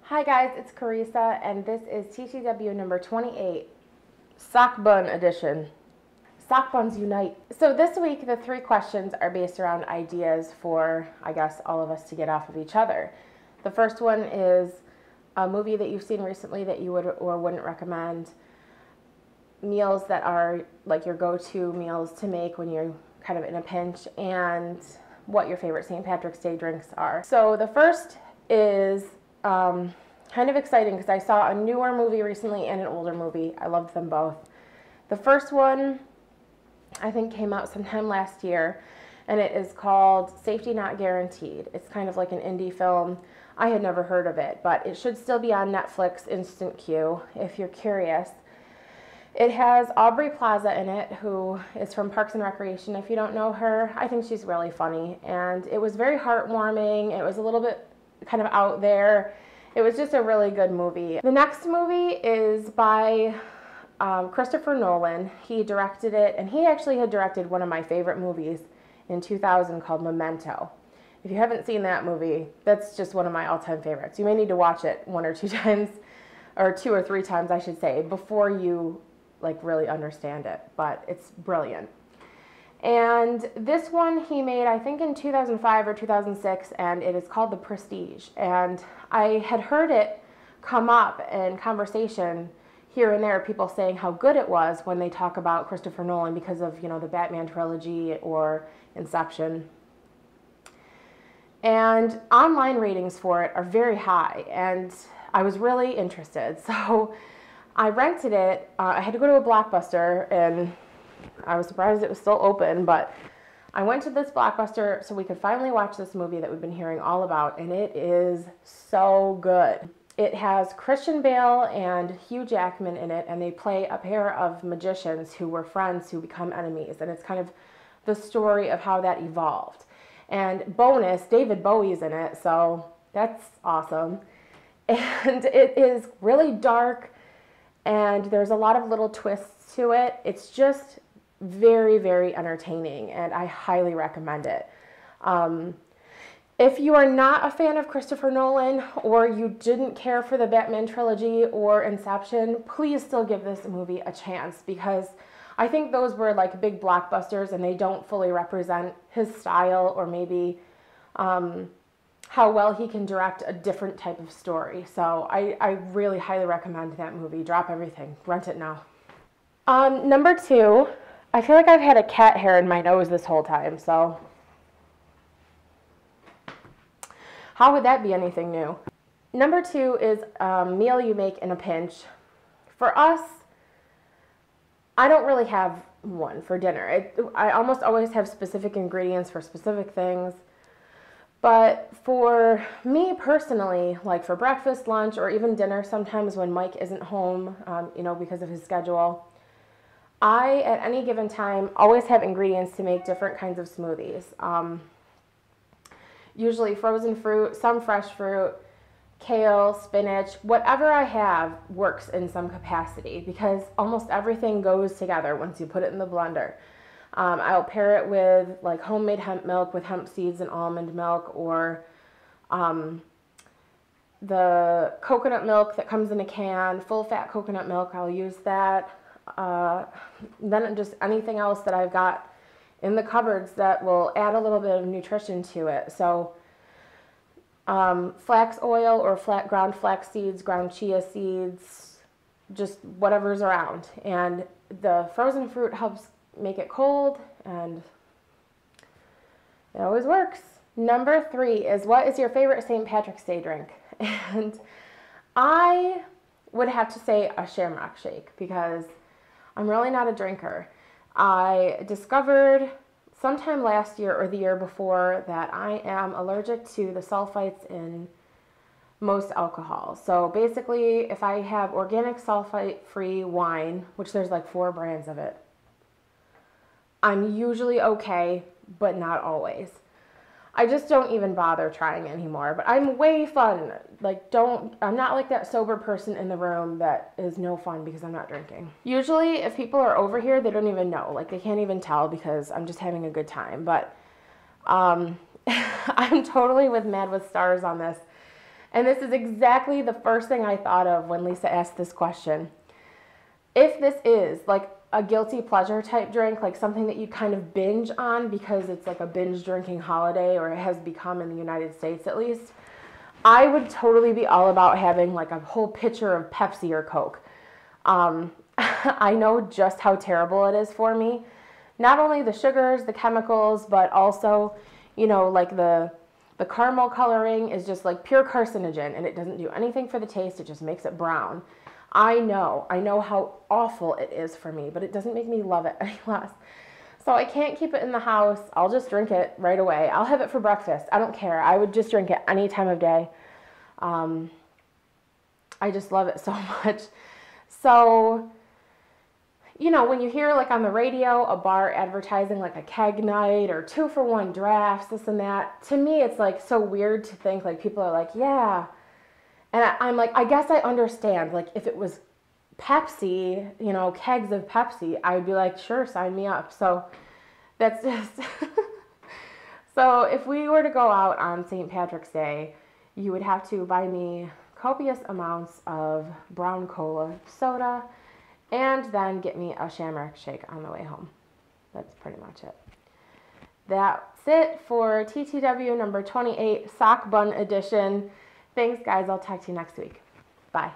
Hi guys, it's Carissa, and this is TTW number 28, Sock Bun Edition. Sock Buns Unite. So this week, the 3 questions are based around ideas for, I guess, all of us to get off of each other. The first one is a movie that you've seen recently that you would or wouldn't recommend, meals that are like your go-to meals to make when you're kind of in a pinch, and what your favorite St. Patrick's Day drinks are. So the first is kind of exciting because I saw a newer movie recently and an older movie. I loved them both. The first one I think came out sometime last year, and it is called Safety Not Guaranteed. It's kind of like an indie film. I had never heard of it, but it should still be on Netflix Instant Queue if you're curious. It has Aubrey Plaza in it, who is from Parks and Recreation. If you don't know her, I think she's really funny, and it was very heartwarming. It was a little bit kind of out there. It was just a really good movie. The next movie is by Christopher Nolan. He directed it, and he actually had directed one of my favorite movies in 2000 called Memento. If you haven't seen that movie, that's just one of my all-time favorites. You may need to watch it 1 or 2 times, or 2 or 3 times, I should say, before you like really understand it, but it's brilliant. And this one he made, I think, in 2005 or 2006, and it is called The Prestige. And I had heard it come up in conversation here and there, people saying how good it was when they talk about Christopher Nolan because of, you know, the Batman trilogy or Inception. And online ratings for it are very high, and I was really interested. So I rented it. I had to go to a Blockbuster, and I was surprised it was still open, but I went to this Blockbuster so we could finally watch this movie that we've been hearing all about, and it is so good. It has Christian Bale and Hugh Jackman in it, and they play a pair of magicians who were friends who become enemies, and it's kind of the story of how that evolved. And bonus, David Bowie's in it, so that's awesome. And it is really dark, and there's a lot of little twists to it. It's just very, very entertaining, and I highly recommend it. If you are not a fan of Christopher Nolan, or you didn't care for the Batman trilogy or Inception, please still give this movie a chance, because I think those were like big blockbusters and they don't fully represent his style, or maybe how well he can direct a different type of story. So I really highly recommend that movie. Drop everything. Rent it now. Number 2, I feel like I've had a cat hair in my nose this whole time, so how would that be anything new? Number 2 is a meal you make in a pinch. For us, I don't really have one for dinner. I almost always have specific ingredients for specific things. But for me personally, like for breakfast, lunch, or even dinner, sometimes when Mike isn't home, you know, because of his schedule, I, at any given time, always have ingredients to make different kinds of smoothies. Usually frozen fruit, some fresh fruit, kale, spinach, whatever I have works in some capacity, because almost everything goes together once you put it in the blender. I'll pair it with like homemade hemp milk with hemp seeds and almond milk, or the coconut milk that comes in a can, full fat coconut milk, I'll use that. Then just anything else that I've got in the cupboards that will add a little bit of nutrition to it. So flax oil or ground flax seeds, ground chia seeds, just whatever's around. And the frozen fruit helps make it cold, and it always works. Number 3 is, what is your favorite St. Patrick's Day drink? And I would have to say a shamrock shake, because I'm really not a drinker. I discovered sometime last year or the year before that I am allergic to the sulfites in most alcohol. So basically, if I have organic sulfite-free wine, which there's like 4 brands of it, I'm usually okay, but not always. I just don't even bother trying anymore, but I'm way fun. Like, I'm not like that sober person in the room that is no fun because I'm not drinking. Usually, if people are over here, they don't even know. Like, they can't even tell because I'm just having a good time. But I'm totally with Mad with Stars on this. And this is exactly the first thing I thought of when Lisa asked this question. If this is like a guilty pleasure type drink, like something that you kind of binge on because it's like a binge drinking holiday, or it has become in the United States at least, I would totally be all about having like a whole pitcher of Pepsi or Coke. I know just how terrible it is for me. Not only the sugars, the chemicals, but also, like the caramel coloring is just like pure carcinogen, and it doesn't do anything for the taste. It just makes it brown. I know how awful it is for me, but it doesn't make me love it any less. So I can't keep it in the house. I'll just drink it right away. I'll have it for breakfast. I don't care. I would just drink it any time of day. I just love it so much. So, when you hear like on the radio a bar advertising like a keg night or 2-for-1 drafts, this and that, to me it's like so weird to think like people are like, yeah. And I'm like, I guess I understand. Like if it was Pepsi, kegs of Pepsi, I would be like, sure, sign me up. So that's just, so if we were to go out on St. Patrick's Day, you would have to buy me copious amounts of brown cola soda, and then get me a Shamrock Shake on the way home. That's pretty much it. That's it for TTW number 28, Sock Bun Edition. Thanks, guys. I'll talk to you next week. Bye.